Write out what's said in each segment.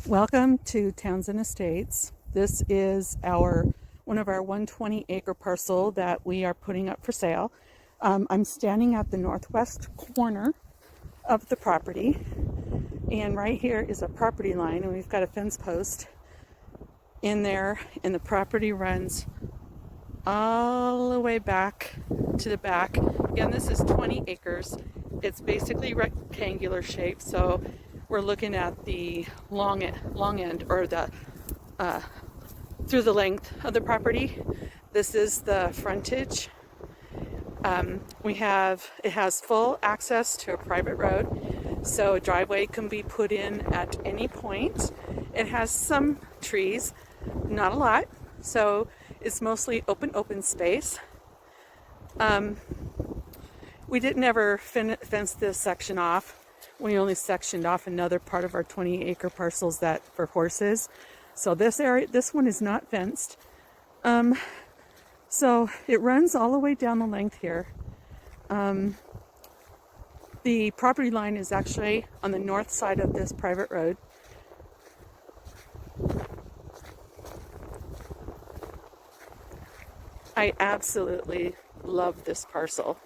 Welcome to Townsend Estates. This is one of our 120 acre parcel that we are putting up for sale. I'm standing at the northwest corner of the property, and right here is a property line, and we've got a fence post in there, and the property runs all the way back to the back. Again, this is 20 acres. It's basically rectangular shape, so we're looking at the long end, or the through the length of the property. This is the frontage. It has full access to a private road, so a driveway can be put in at any point. It has some trees, not a lot, so it's mostly open space. We didn't ever fence this section off. We only sectioned off another part of our 20 acre parcels that for horses. So this one is not fenced. So it runs all the way down the length here. The property line is actually on the north side of this private road. I absolutely love this parcel.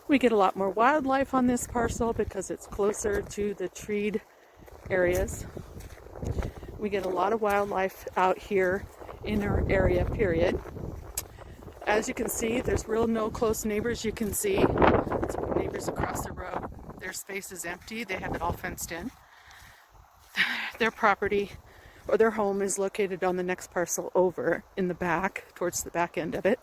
We get a lot more wildlife on this parcel because it's closer to the treed areas. We get a lot of wildlife out here in our area, period. As you can see, there's no close neighbors you can see. Neighbors across the road. Their space is empty. They have it all fenced in. Their property or their home is located on the next parcel over in the back, towards the back end of it.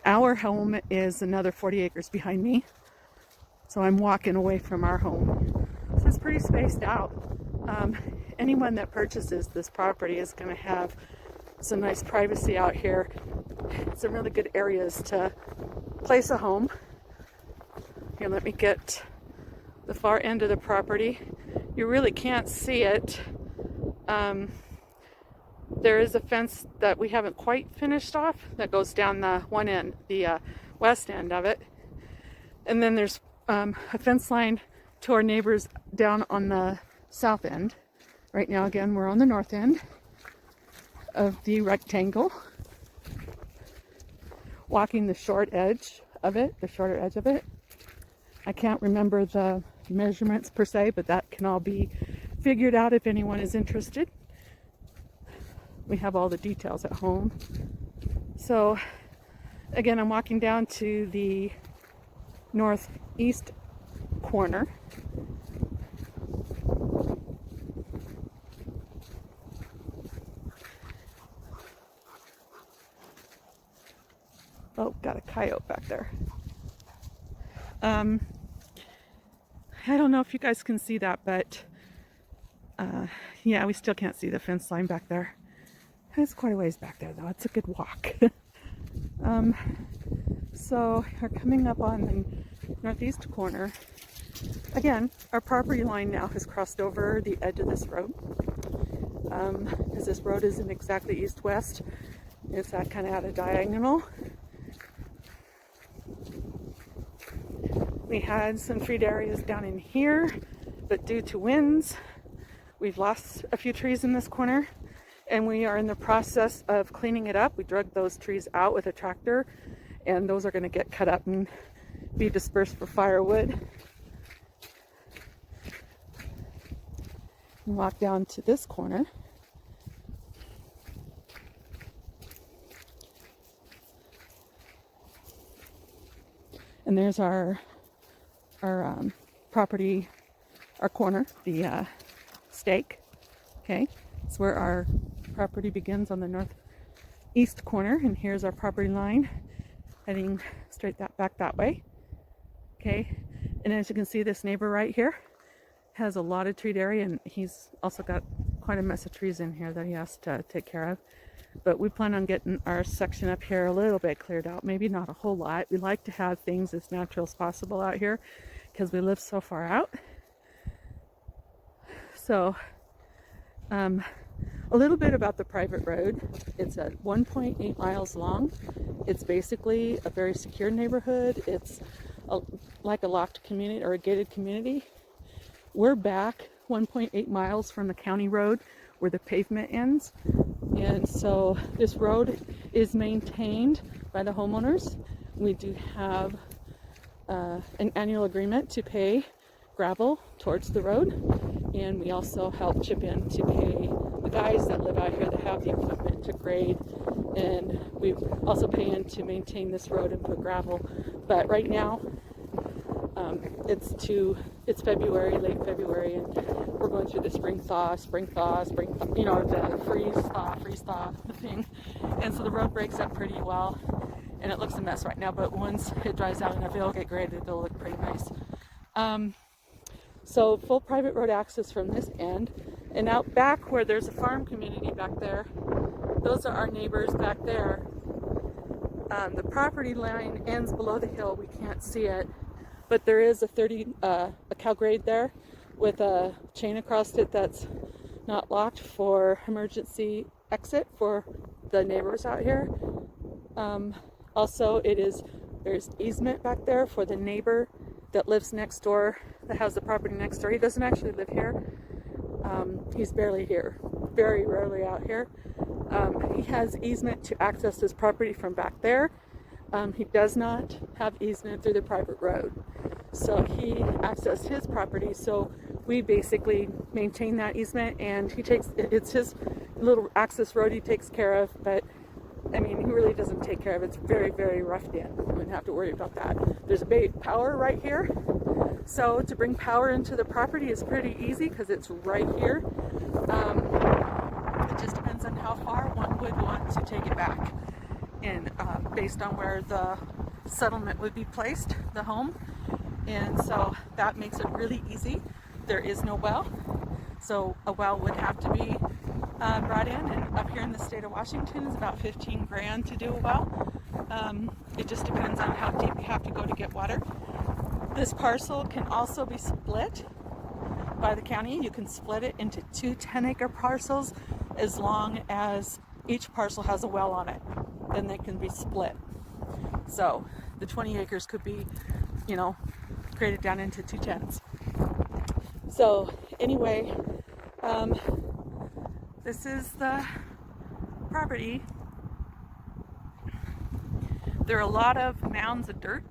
Our home is another 40 acres behind me, so I'm walking away from our home. So it's pretty spaced out. Anyone that purchases this property is going to have some nice privacy out here. Some really good areas to place a home. Here, let me get the far end of the property. You really can't see it. There is a fence that we haven't quite finished off that goes down the one end, the west end of it. And then there's a fence line to our neighbors down on the south end. Right now, again, we're on the north end of the rectangle, walking the short edge of it, the shorter edge of it. I can't remember the measurements per se, but that can all be figured out if anyone is interested. We have all the details at home. So again, I'm walking down to the northeast corner. Oh, got a coyote back there. I don't know if you guys can see that, but yeah, we still can't see the fence line back there. It's quite a ways back there, though. It's a good walk. So we're coming up on the northeast corner. Again, our property line now has crossed over the edge of this road. Because this road isn't exactly east-west. It's kind of at a diagonal. We had some treed areas down in here, but due to winds, we've lost a few trees in this corner. And we are in the process of cleaning it up. We drug those trees out with a tractor, and those are going to get cut up and be dispersed for firewood. And walk down to this corner. And there's our property, our corner, the stake. Okay, it's where our property begins on the northeast corner, and here's our property line heading straight back that way. Okay, and as you can see, this neighbor right here has a lot of treed area, and he's also got quite a mess of trees in here that he has to take care of. But we plan on getting our section up here a little bit cleared out, maybe not a whole lot. We like to have things as natural as possible out here because we live so far out. So a little bit about the private road. It's at 1.8 miles long. It's basically a very secure neighborhood. It's like a locked community or a gated community. We're back 1.8 miles from the county road where the pavement ends. And so this road is maintained by the homeowners. We do have an annual agreement to pay gravel towards the road, and we also help chip in to pay the guys that live out here that have the equipment to grade, and we also pay in to maintain this road and put gravel. But right now it's February, late February, and we're going through the spring thaw, you know, the freeze thaw thing, and so the road breaks up pretty well, and it looks a mess right now, but once it dries out enough, it'll get graded, it'll look pretty nice. So full private road access from this end, and out back where there's a farm community back there, those are our neighbors back there. The property line ends below the hill, we can't see it, but there is a cow grade there with a chain across it that's not locked for emergency exit for the neighbors out here. Also, there's easement back there for the neighbor that lives next door, that has the property next door. He doesn't actually live here. He's barely here, very rarely out here. He has easement to access his property from back there. He does not have easement through the private road. So he accessed his property, so we basically maintain that easement, and it's his little access road he takes care of, but I mean, he really doesn't take care of it. It's very, very roughed in. We wouldn't have to worry about that. There's a power right here, so to bring power into the property is pretty easy because it's right here. It just depends on how far one would want to take it back, and based on where the settlement would be placed, the home. And so that makes it really easy. There is no well, so a well would have to be brought in, and up here in the state of Washington is about 15 grand to do a well. It just depends on how deep you have to go to get water. This parcel can also be split by the county. You can split it into two 10-acre parcels as long as each parcel has a well on it. Then they can be split. So the 20 acres could be, you know, graded down into two 10s. So anyway, this is the property. There are a lot of mounds of dirt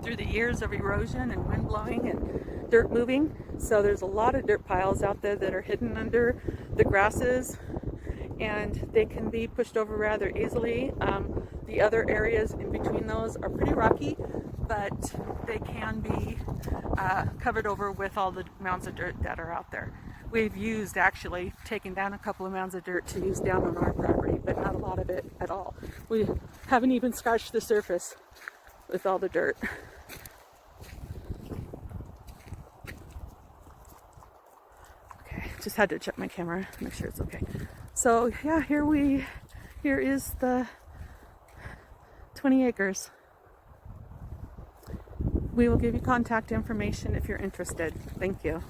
through the years of erosion and wind blowing and dirt moving. So there's a lot of dirt piles out there that are hidden under the grasses, and they can be pushed over rather easily. The other areas in between those are pretty rocky, but they can be covered over with all the mounds of dirt that are out there. We've actually taken down a couple of mounds of dirt to use down on our property, but not a lot of it at all. We haven't even scratched the surface with all the dirt. Okay, just had to check my camera, make sure it's okay. So yeah, here is the 20 acres. We will give you contact information if you're interested. Thank you.